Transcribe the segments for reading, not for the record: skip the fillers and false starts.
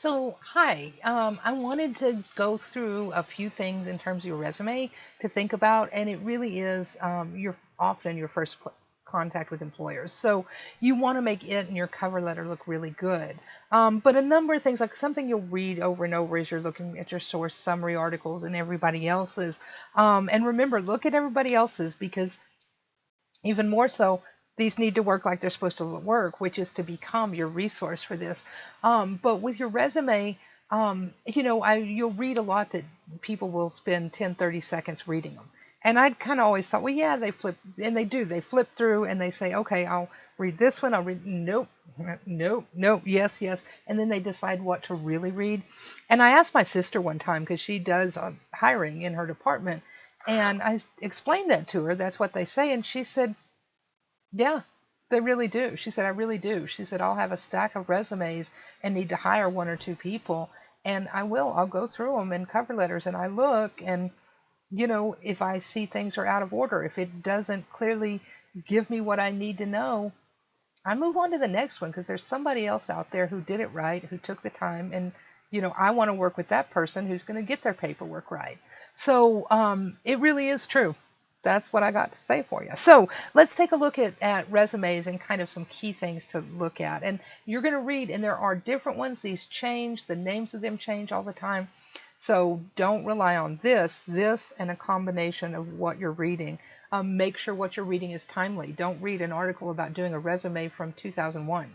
So, hi. I wanted to go through a few things in terms of your resume to think about, and it really is your often your first contact with employers. So, you want to make it and your cover letter look really good. But a number of things, like something you'll read over and over as you're looking at your source summary articles and everybody else's. And remember, look at everybody else's because even more so, these need to work like they're supposed to work, which is to become your resource for this. But with your resume, you'll read a lot that people will spend 10, 30 seconds reading them. And I kind of always thought, well, yeah, they flip, and they do. They flip through and they say, okay, I'll read this one. I'll read, nope, nope, nope, yes, yes. And then they decide what to really read. And I asked my sister one time, because she does hiring in her department, and I explained that to her. That's what they say. And she said, yeah, they really do. She said, I really do. She said, I'll have a stack of resumes and need to hire one or two people. And I will. I'll go through them and cover letters and I look. And, if I see things are out of order, if it doesn't clearly give me what I need to know, I move on to the next one because there's somebody else out there who did it right, who took the time, and I want to work with that person who's going to get their paperwork right. So it really is true. That's what I got to say for you. So let's take a look at resumes and kind of some key things to look at. And you're going to read, and there are different ones. These change, the names of them change all the time. So don't rely on this, and a combination of what you're reading. Make sure what you're reading is timely. Don't read an article about doing a resume from 2001.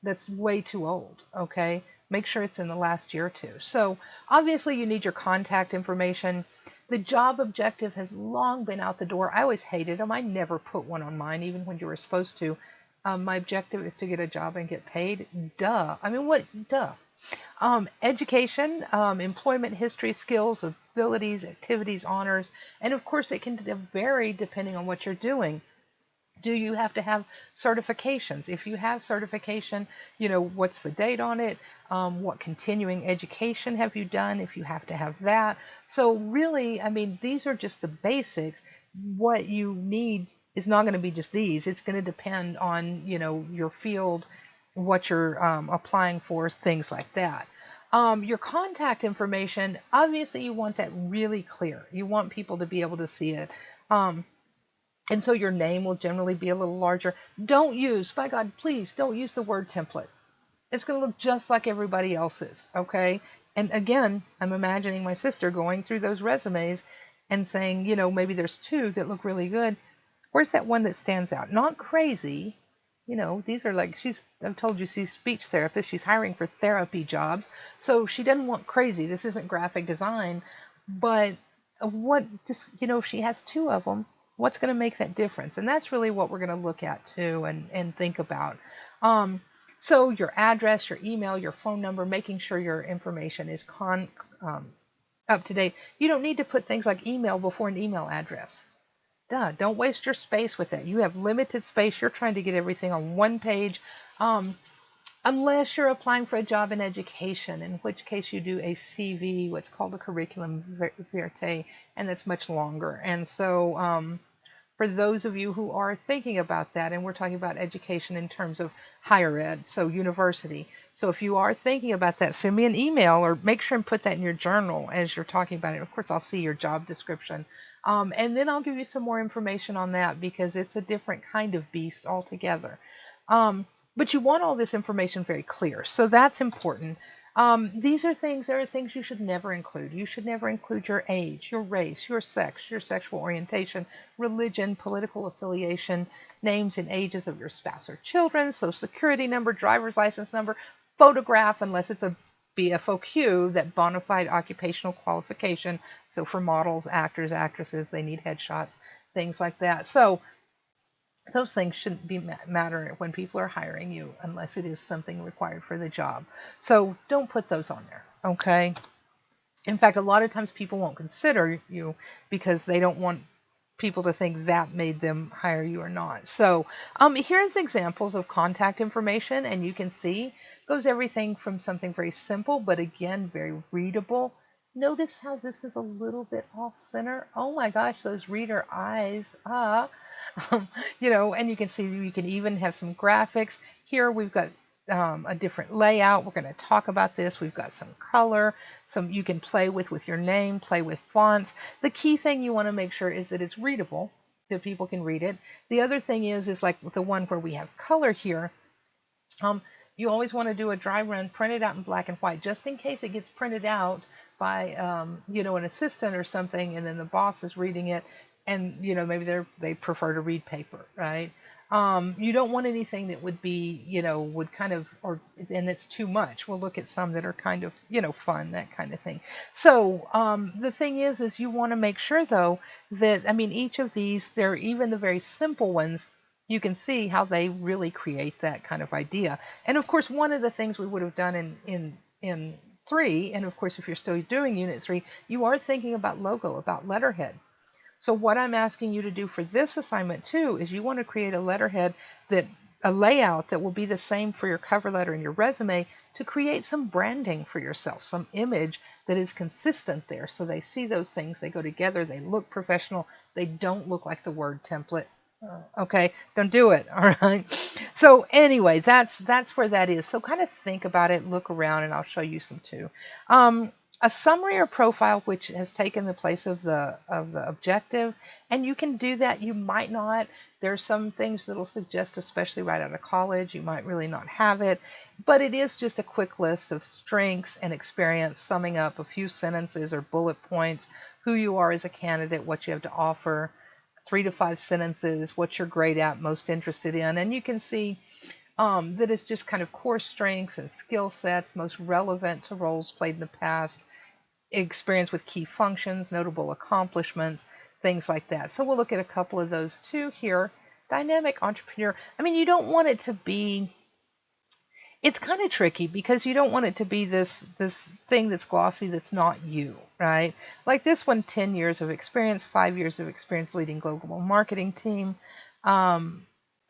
That's way too old, okay? Make sure it's in the last year or two. So obviously you need your contact information. The job objective has long been out the door. I always hated them. I never put one on mine, even when you were supposed to. My objective is to get a job and get paid. Duh. I mean, what? Duh. Education, employment history, skills, abilities, activities, honors, and of course it can vary depending on what you're doing. Do you have to have certifications? If you have certification, what's the date on it? What continuing education have you done if you have to have that? So really, I mean, these are just the basics. What you need is not going to be just these. It's going to depend on, your field, what you're applying for, things like that. Your contact information, obviously you want that really clear. You want people to be able to see it. And so your name will generally be a little larger. Don't use, by God, please don't use the word template. It's going to look just like everybody else's, okay? And again, I'm imagining my sister going through those resumes and saying, maybe there's two that look really good. Where's that one that stands out? Not crazy. These are like, I've told you she's speech therapist. She's hiring for therapy jobs. So she doesn't want crazy. This isn't graphic design. But what, just, if she has two of them, what's going to make that difference? And that's really what we're going to look at too and think about. So your address, your email, your phone number, making sure your information is up to date. You don't need to put things like email before an email address. Duh, don't waste your space with it. You have limited space. You're trying to get everything on one page. Unless you're applying for a job in education, in which case you do a CV, what's called a curriculum vitae, and that's much longer. And so for those of you who are thinking about that, and we're talking about education in terms of higher ed, so university. So if you are thinking about that, send me an email or make sure and put that in your journal as you're talking about it. Of course, I'll see your job description. And then I'll give you some more information on that because it's a different kind of beast altogether. But you want all this information very clear. So that's important. There are things you should never include. You should never include your age, your race, your sex, your sexual orientation, religion, political affiliation, names and ages of your spouse or children, social security number, driver's license number, photograph, unless it's a BFOQ, that bona fide occupational qualification. So for models, actors, actresses, they need headshots, things like that. So those things shouldn't be matter when people are hiring you unless it is something required for the job. So don't put those on there, okay? In fact, a lot of times people won't consider you because they don't want people to think that made them hire you or not. So here's examples of contact information, and you can see goes everything from something very simple, but again, very readable. Notice how this is a little bit off center. Oh my gosh, those reader eyes. And you can see you can even have some graphics. Here we've got a different layout. We're going to talk about this. We've got some color, some you can play with your name, play with fonts. The key thing you want to make sure is that it's readable, that people can read it. The other thing is like the one where we have color here. Um, you always want to do a dry run, print it out in black and white, just in case it gets printed out by, an assistant or something, and then the boss is reading it, and maybe they prefer to read paper, right? You don't want anything that would be, would kind of, or and it's too much. We'll look at some that are kind of, fun, that kind of thing. So the thing is you want to make sure though that, I mean, each of these, they're even the very simple ones, you can see how they really create that kind of idea. And of course, one of the things we would have done in 3, and of course, if you're still doing Unit 3, you are thinking about logo, about letterhead. So what I'm asking you to do for this assignment too is you want to create a letterhead, that a layout that will be the same for your cover letter and your resume, to create some branding for yourself, some image that is consistent there. So they see those things, they go together, they look professional, they don't look like the Word template. Okay, don't do it. All right. So anyway, that's where that is. So kind of think about it, look around, and I'll show you some too. A summary or profile which has taken the place of the objective, and you can do that. You might not. There's some things that'll suggest, especially right out of college, you might really not have it, but it is just a quick list of strengths and experience, summing up a few sentences or bullet points, who you are as a candidate, what you have to offer, 3 to 5 sentences, what you're great at, most interested in, and you can see that it's just kind of core strengths and skill sets, most relevant to roles played in the past, experience with key functions, notable accomplishments, things like that. So we'll look at a couple of those too here. Dynamic entrepreneur. I mean, you don't want it to be, it's kind of tricky because you don't want it to be this thing that's glossy that's not you, right? Like this one, 10 years of experience, 5 years of experience leading global marketing team,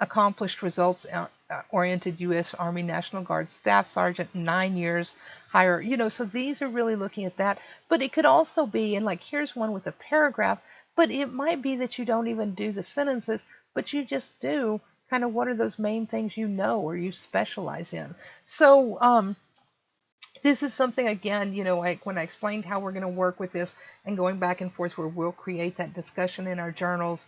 accomplished results oriented U.S. Army National Guard Staff Sergeant, 9 years higher, so these are really looking at that. But it could also be, and like here's one with a paragraph, but it might be that you don't even do the sentences, but you just do kind of what are those main things or you specialize in. So this is something, again, like when I explained how we're going to work with this and going back and forth, where we'll create that discussion in our journals,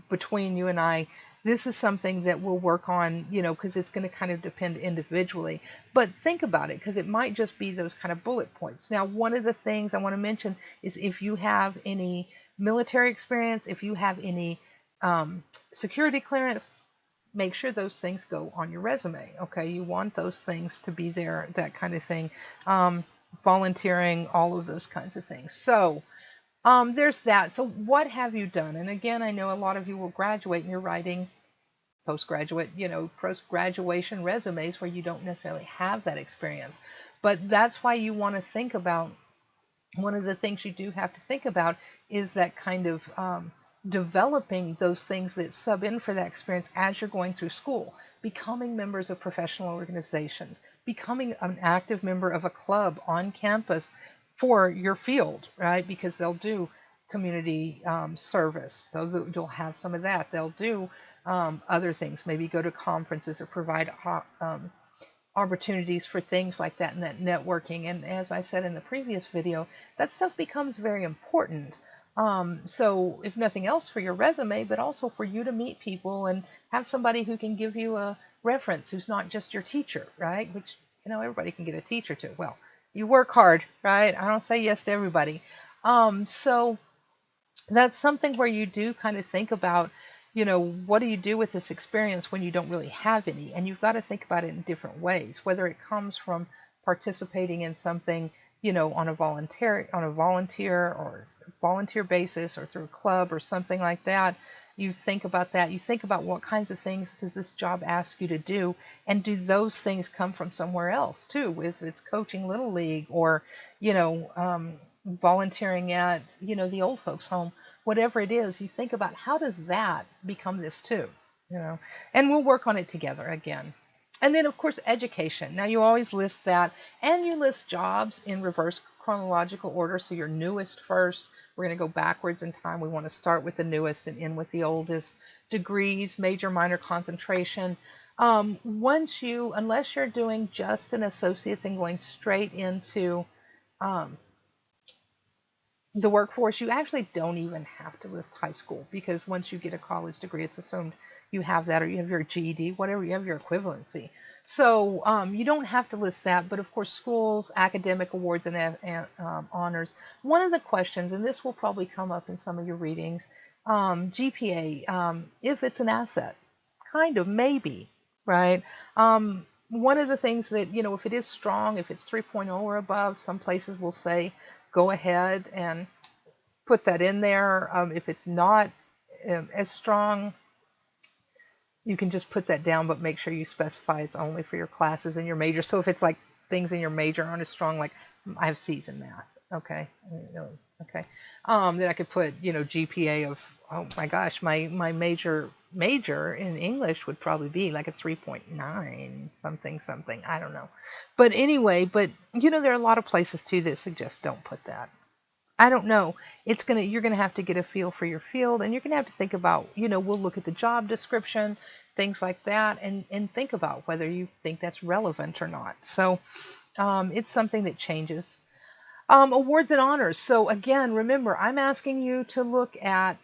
between you and I. This is something that we'll work on, because it's going to kind of depend individually. But think about it, because it might just be those kind of bullet points. Now, one of the things I want to mention is if you have any military experience, if you have any security clearance, make sure those things go on your resume. Okay, you want those things to be there, that kind of thing. Volunteering, all of those kinds of things. So there's that. So what have you done? And again, I know a lot of you will graduate and you're writing post-graduation resumes where you don't necessarily have that experience. But that's why you want to think about, one of the things you do have to think about is that kind of developing those things that sub in for that experience as you're going through school, becoming members of professional organizations, becoming an active member of a club on campus for your field, right? Because they'll do community service, so you'll have some of that. They'll do other things, maybe go to conferences or provide opportunities for things like that, and that networking. And as I said in the previous video, that stuff becomes very important. So if nothing else for your resume, but also for you to meet people and have somebody who can give you a reference, who's not just your teacher, right? Which, everybody can get a teacher too. Well, you work hard, right? I don't say yes to everybody. So that's something where you do kind of think about, what do you do with this experience when you don't really have any? And you've got to think about it in different ways, whether it comes from participating in something, on a volunteer or volunteer basis, or through a club or something like that. You think about that. You think about what kinds of things does this job ask you to do, and do those things come from somewhere else too? If it's coaching Little League, or volunteering at the old folks home, whatever it is, you think about how does that become this too, and we'll work on it together again. And then, of course, education. Now, you always list that, and you list jobs in reverse chronological order. So your newest first. We're going to go backwards in time. We want to start with the newest and end with the oldest. Degrees, major, minor, concentration. Unless you're doing just an associate's and going straight into um, the workforce, you actually don't even have to list high school, because once you get a college degree, it's assumed you have that, or you have your GED, whatever, you have your equivalency. So you don't have to list that, but of course, schools, academic awards, and honors. One of the questions, and this will probably come up in some of your readings, GPA, if it's an asset, kind of, maybe, right? One of the things that, if it is strong, if it's 3.0 or above, some places will say, go ahead and put that in there. If it's not as strong, you can just put that down, but make sure you specify it's only for your classes and your major. So if it's like things in your major aren't as strong, like I have C's in math, okay, okay, then I could put, GPA of, oh my gosh, my major in English would probably be like a 3.9 something something. I don't know, but anyway, but there are a lot of places too that suggest don't put that. I don't know. You're gonna have to get a feel for your field, and you're gonna have to think about, we'll look at the job description, things like that, and think about whether you think that's relevant or not. So it's something that changes. Awards and honors. So again, remember, I'm asking you to look at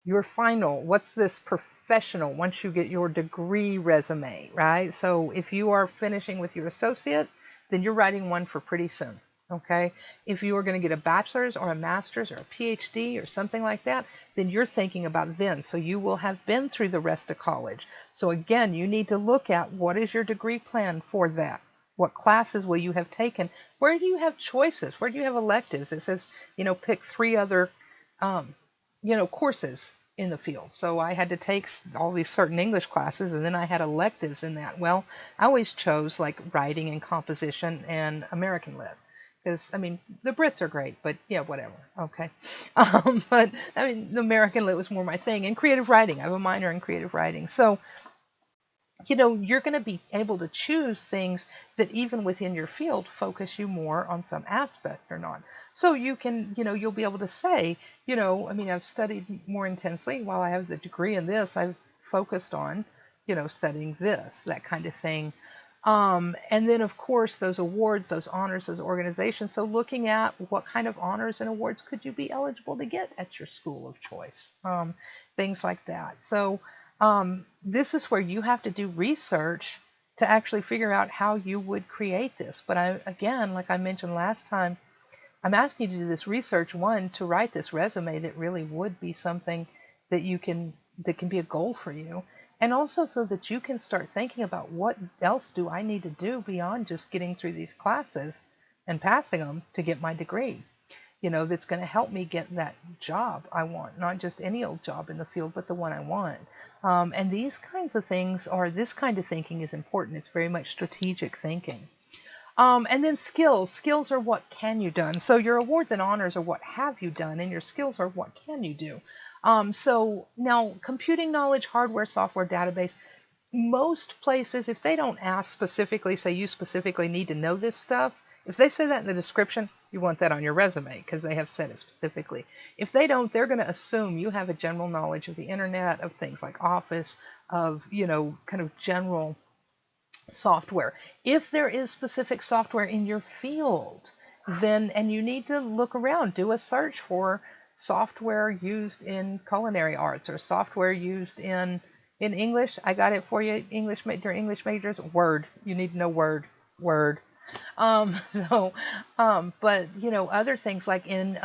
your final. What's this professional once you get your degree resume, right? So if you are finishing with your associate, then you're writing one for pretty soon. Okay. If you are going to get a bachelor's or a master's or a PhD or something like that, then you're thinking about then. So you will have been through the rest of college. So again, you need to look at what is your degree plan for that? What classes will you have taken? Where do you have choices? Where do you have electives? It says, pick 3 other, courses in the field. So I had to take all these certain English classes, and then I had electives in that. Well, I always chose like writing and composition and American Lit. Because, I mean, the Brits are great, but yeah, whatever. Okay. But, I mean, the American Lit was more my thing. And creative writing. I have a minor in creative writing. So, you're going to be able to choose things that even within your field focus you more on some aspect or not. So you can, you'll be able to say, I mean, I've studied more intensely while I have the degree in this, I've focused on, studying this, that kind of thing. And then, of course, those awards, those honors, those organizations. So looking at what kind of honors and awards could you be eligible to get at your school of choice, things like that. So this is where you have to do research to actually figure out how you would create this. But again, like I mentioned last time, I'm asking you to do this research, one, to write this resume that really would be something that that can be a goal for you. And also so that you can start thinking about what else do I need to do beyond just getting through these classes and passing them to get my degree, that's going to help me get that job I want, not just any old job in the field, but the one I want. And these kinds of things, or this kind of thinking, is important. It's very much strategic thinking. And then skills. Skills are what can you done. So your awards and honors are what have you done, and your skills are what can you do. So now computing knowledge, hardware, software, database, most places, if they don't ask specifically, say you specifically need to know this stuff, if they say that in the description, you want that on your resume because they have said it specifically. If they don't, they're going to assume you have a general knowledge of the internet, of things like Office, of, kind of general software. If there is specific software in your field, then, and you need to look around, do a search for software used in culinary arts or software used in English. I got it for you. English majors, Word. You need to know Word. So, but other things like in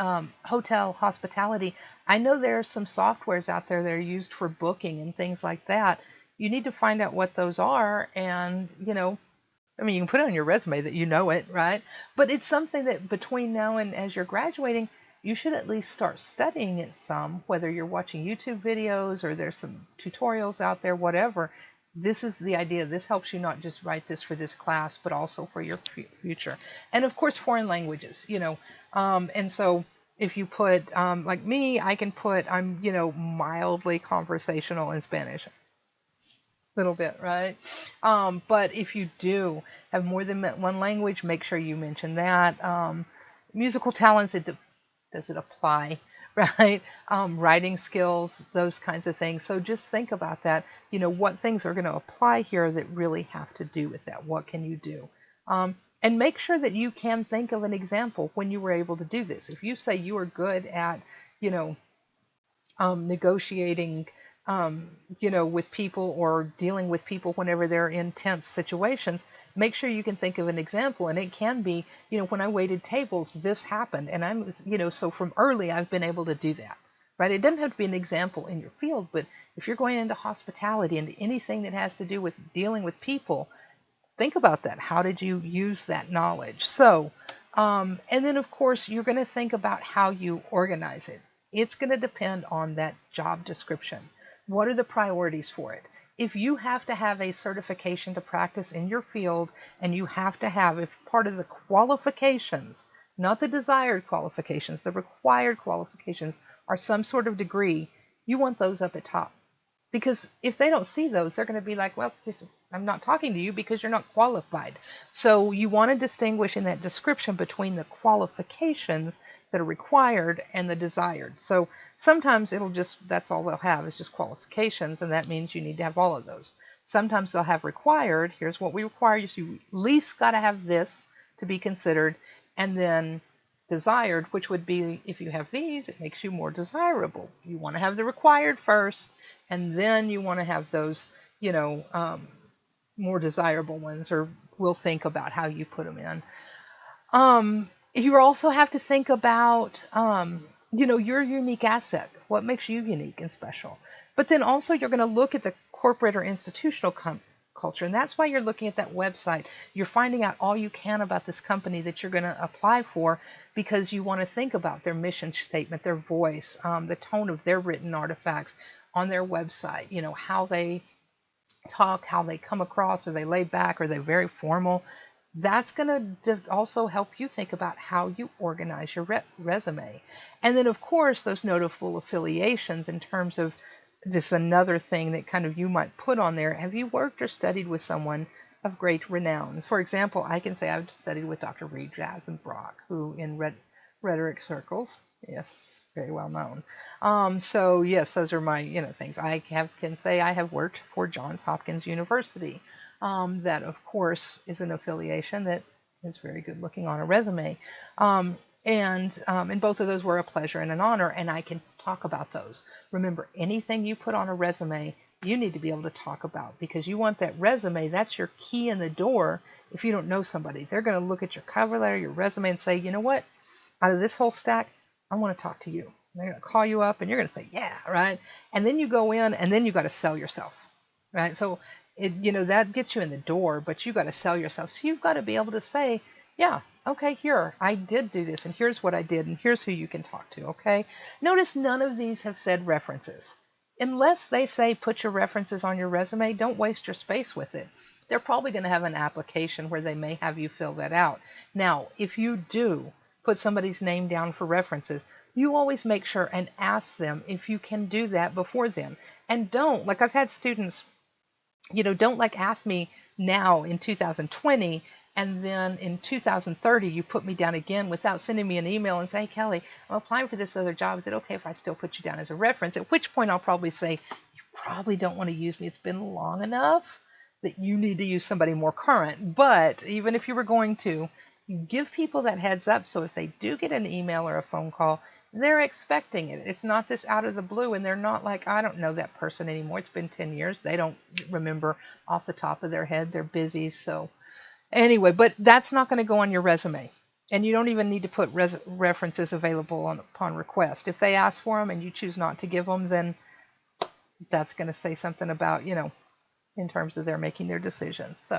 hotel hospitality, I know there are some softwares out there that are used for booking and things like that. You need to find out what those are, and I mean, you can put it on your resume that you know it, right? But it's something that between now and as you're graduating, you should at least start studying it some, whether you're watching YouTube videos or there's some tutorials out there, whatever. This is the idea. This helps you not just write this for this class, but also for your future. And of course, foreign languages, and so if you put, like me, I can put, I'm, mildly conversational in Spanish. Little bit, right? But if you do have more than one language, make sure you mention that. Musical talents, does it apply, right? Writing skills, those kinds of things. So just think about that. What things are going to apply here that really have to do with that? What can you do? And make sure that you can think of an example when you were able to do this. If you say you are good at, you know, negotiating, with people or dealing with people whenever they're in tense situations, make sure you can think of an example. And it can be, when I waited tables, this happened. And so from early, I've been able to do that, right? It doesn't have to be an example in your field, but if you're going into hospitality and anything that has to do with dealing with people, think about that. How did you use that knowledge? So, and then of course, you're going to think about how you organize it. It's going to depend on that job description. What are the priorities for it? If you have to have a certification to practice in your field, and you have to have, if part of the qualifications, not the desired qualifications, the required qualifications are some sort of degree, you want those up at top. Because if they don't see those, they're going to be like, well, I'm not talking to you because you're not qualified. So you want to distinguish in that description between the qualifications that are required and the desired. So sometimes that's all they'll have is just qualifications, and that means you need to have all of those. Sometimes they'll have required. Here's what we require. You at least got to have this to be considered. And then desired, which would be, if you have these, it makes you more desirable. You want to have the required first, and then you want to have those, more desirable ones, or we'll think about how you put them in. You also have to think about, your unique asset. What makes you unique and special? But then also you're going to look at the corporate or institutional culture, and that's why you're looking at that website. You're finding out all you can about this company that you're going to apply for, because you want to think about their mission statement, their voice, the tone of their written artifacts on their website, how they talk, how they come across. Are they laid back? Are they very formal? That's going to also help you think about how you organize your resume. And then, of course, those notable affiliations in terms of just another thing that kind of you might put on there. Have you worked or studied with someone of great renown? For example, I can say I've studied with Dr. Reed Jazenbrock, who in rhetoric circles, yes, very well known. So yes, those are my things. I can say I have worked for Johns Hopkins University. That of course is an affiliation that is very good looking on a resume. And both of those were a pleasure and an honor, and I can talk about those. Remember, anything you put on a resume, you need to be able to talk about, because you want that resume. That's your key in the door. If you don't know somebody, they're going to look at your cover letter, your resume, and say, you know what? Out of this whole stack, I want to talk to you. And they're going to call you up, and you're going to say, yeah, right? And then you go in, and then you got to sell yourself, right? So that gets you in the door, but you got to sell yourself. So you've got to be able to say, yeah, okay, here, I did do this, and here's what I did, and here's who you can talk to, okay? Notice none of these have said references. Unless they say put your references on your resume, don't waste your space with it. They're probably going to have an application where they may have you fill that out. Now, if you do put somebody's name down for references, you always make sure and ask them if you can do that before then. And don't, like I've had students, don't ask me now in 2020, and then in 2030 you put me down again without sending me an email and say, hey, Kelly, I'm applying for this other job. Is it okay if I still put you down as a reference? At which point I'll probably say, you probably don't want to use me. It's been long enough that you need to use somebody more current. But even if you were going to, you give people that heads up, so if they do get an email or a phone call, they're expecting it. It's not this out of the blue, and they're not like, I don't know that person anymore. It's been 10 years. They don't remember off the top of their head. They're busy. So anyway, but that's not going to go on your resume. And you don't even need to put references available upon request. If they ask for them and you choose not to give them, then that's going to say something about, in terms of their making their decisions. So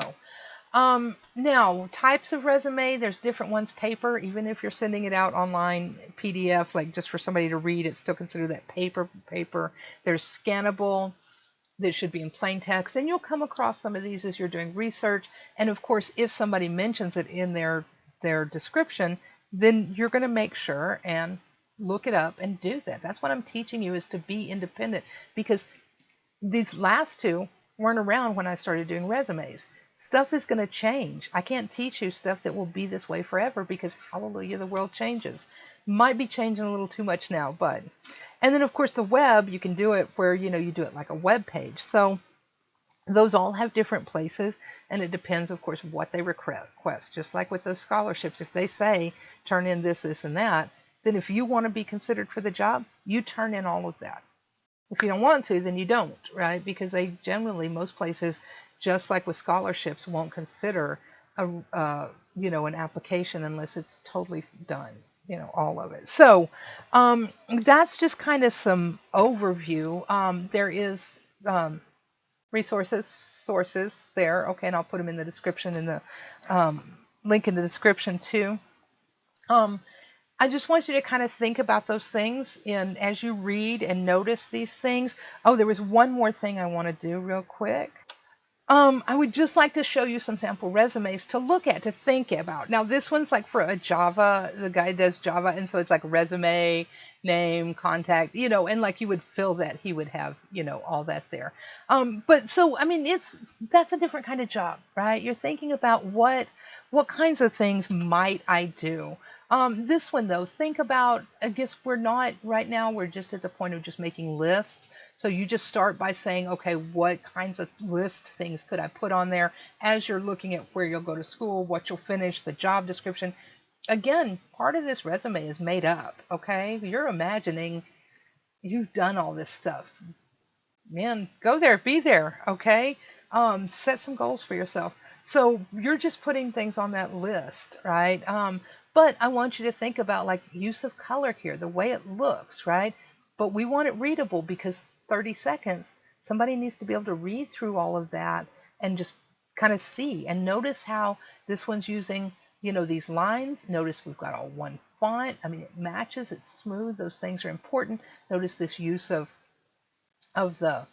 now, types of resume, there's different ones. Paper, even if you're sending it out online, PDF, like just for somebody to read, it's still considered that paper. There's scannable, that should be in plain text, and you'll come across some of these as you're doing research. And of course, if somebody mentions it in their description, then you're going to make sure and look it up and do that. That's what I'm teaching you, is to be independent, because these last two, weren't around when I started doing resumes. Stuff is going to change. I can't teach you stuff that will be this way forever because, hallelujah, the world changes. Might be changing a little too much now, but. And then, of course, the web, you can do it where, you do it like a web page. So those all have different places, and it depends, of course, what they request. Just like with those scholarships, if they say turn in this, this, and that, then if you want to be considered for the job, you turn in all of that. If you don't want to, then you don't, right? Because they generally, most places, just like with scholarships, won't consider an application unless it's totally done, all of it. So that's just kind of some overview. There is sources there. Okay, and I'll put them in the description, in the link in the description too. I just want you to kind of think about those things and as you read and notice these things. Oh, there was one more thing I want to do real quick. I would just like to show you some sample resumes to look at, to think about. Now, this one's like for a Java. The guy does Java, and so it's like resume, name, contact, and like you would fill that, he would have, all that there. But so, I mean, that's a different kind of job, right? You're thinking about what kinds of things might I do? This one, though, think about, I guess right now, we're just at the point of just making lists. So you just start by saying, okay, what kinds of list things could I put on there as you're looking at where you'll go to school, what you'll finish, the job description. Again, part of this resume is made up, okay? You're imagining you've done all this stuff. Man, go there, be there, okay? Set some goals for yourself. So you're just putting things on that list, right? But I want you to think about like use of color here, the way it looks, right? But we want it readable because 30 seconds, somebody needs to be able to read through all of that and just kind of see. And notice how this one's using, these lines. Notice we've got all one font. I mean, it matches, it's smooth. Those things are important. Notice this use of the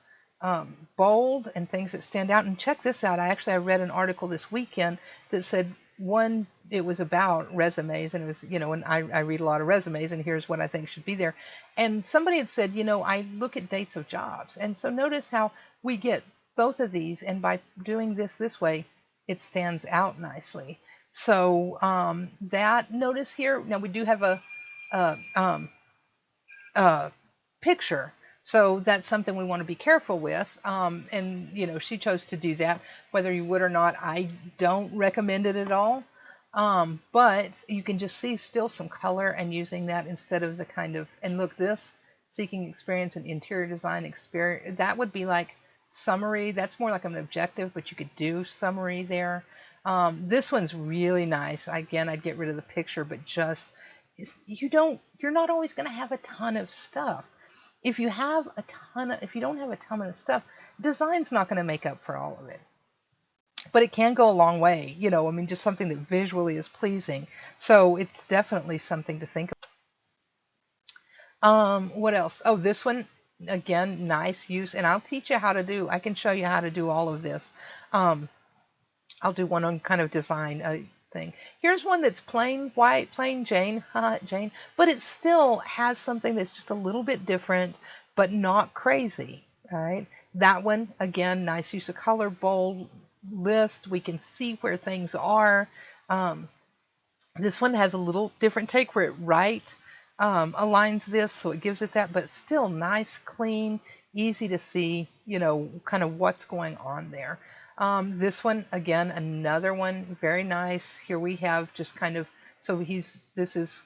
bold and things that stand out. And check this out. I read an article this weekend that said it was about resumes, and it was, and I read a lot of resumes, and here's what I think should be there. And somebody had said, I look at dates of jobs. And so notice how we get both of these, and by doing this way, it stands out nicely. So that, notice here, now we do have a picture. So that's something we want to be careful with. And, she chose to do that. Whether you would or not, I don't recommend it at all. But you can just see still some color and using that instead of the kind of, and look, this seeking experience in interior design experience, that would be like summary. That's more like an objective, but you could do summary there. This one's really nice. Again, I'd get rid of the picture, but just, you're not always going to have a ton of stuff. If you don't have a ton of stuff, design's not going to make up for all of it. But it can go a long way, I mean, just something that visually is pleasing. So it's definitely something to think about. What else? Oh, this one, again, nice use. And I can show you how to do all of this. I'll do one on kind of design thing. Here's one that's plain white, plain Jane, Jane, but it still has something that's just a little bit different, but not crazy, right? That one, again, nice use of color, bold list. We can see where things are. This one has a little different take where it aligns this, so it gives it that, but still nice, clean, easy to see, kind of what's going on there. This one, again, another one, very nice. Here we have just kind of, so this is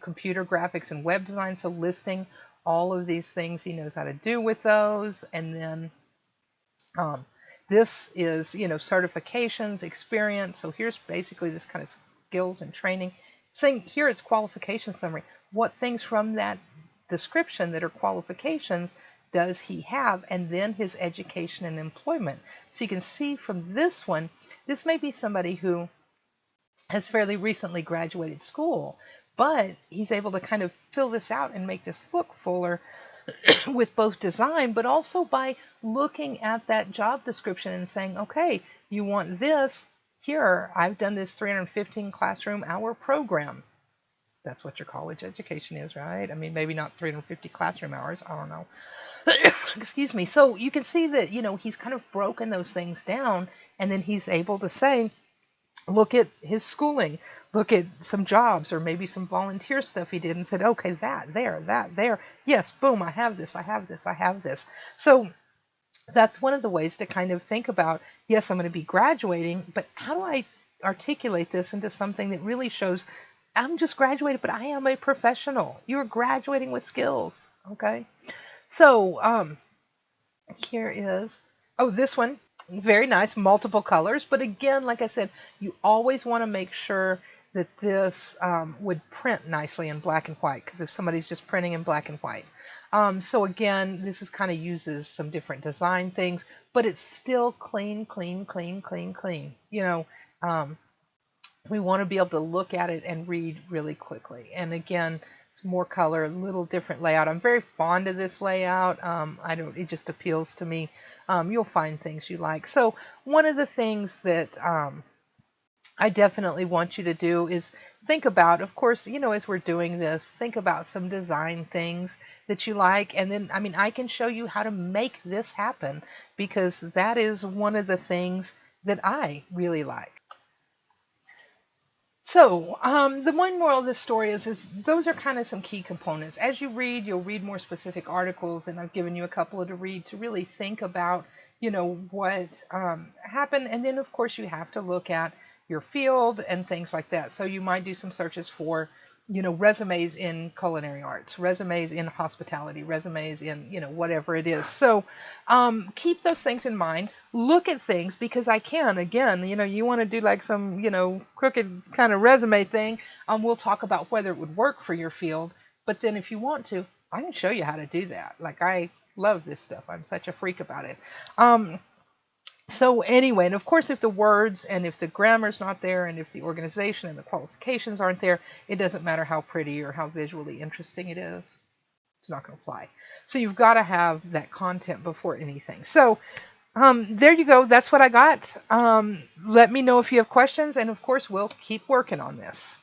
computer graphics and web design, so listing all of these things he knows how to do with those. And then this is, certifications, experience. So here's basically this kind of skills and training. Saying here it's qualification summary. What things from that description that are qualifications does he have, and then his education and employment. So you can see from this one, this may be somebody who has fairly recently graduated school, but he's able to kind of fill this out and make this look fuller with both design, but also by looking at that job description and saying, okay, you want this, here, I've done this 315 classroom hour program. That's what your college education is, right? I mean, maybe not 350 classroom hours, I don't know. Excuse me. So you can see that, he's kind of broken those things down, and then he's able to say, look at his schooling, look at some jobs or maybe some volunteer stuff he did, and said, okay, that there. Yes, boom, I have this, I have this, I have this. So that's one of the ways to kind of think about, yes, I'm going to be graduating, but how do I articulate this into something that really shows I'm just graduated, but I am a professional. You're graduating with skills. Okay. So here is, oh, this one, very nice, multiple colors. But again, like I said, you always want to make sure that this would print nicely in black and white, because if somebody's just printing in black and white. So again, this is kind of uses some different design things, but it's still clean, clean, clean, clean, clean. We want to be able to look at it and read really quickly. And again, it's more color, a little different layout. I'm very fond of this layout. I don't. It just appeals to me. You'll find things you like. So one of the things that I definitely want you to do is think about, of course, as we're doing this, think about some design things that you like. And then, I mean, I can show you how to make this happen, because that is one of the things that I really like. So, the one moral of this story is those are kind of some key components. As you read, you'll read more specific articles, and I've given you a couple to read to really think about, what happened. And then, of course, you have to look at your field and things like that. So you might do some searches for, resumes in culinary arts, resumes in hospitality, resumes in, whatever it is. So keep those things in mind. Look at things, because again, you want to do like some, crooked kind of resume thing. We'll talk about whether it would work for your field. But then if you want to, I can show you how to do that. Like, I love this stuff. I'm such a freak about it. So anyway, and of course, if the words and if the grammar's not there, and if the organization and the qualifications aren't there, it doesn't matter how pretty or how visually interesting it is. It's not going to fly. So you've got to have that content before anything. So there you go. That's what I got. Let me know if you have questions, and of course, we'll keep working on this.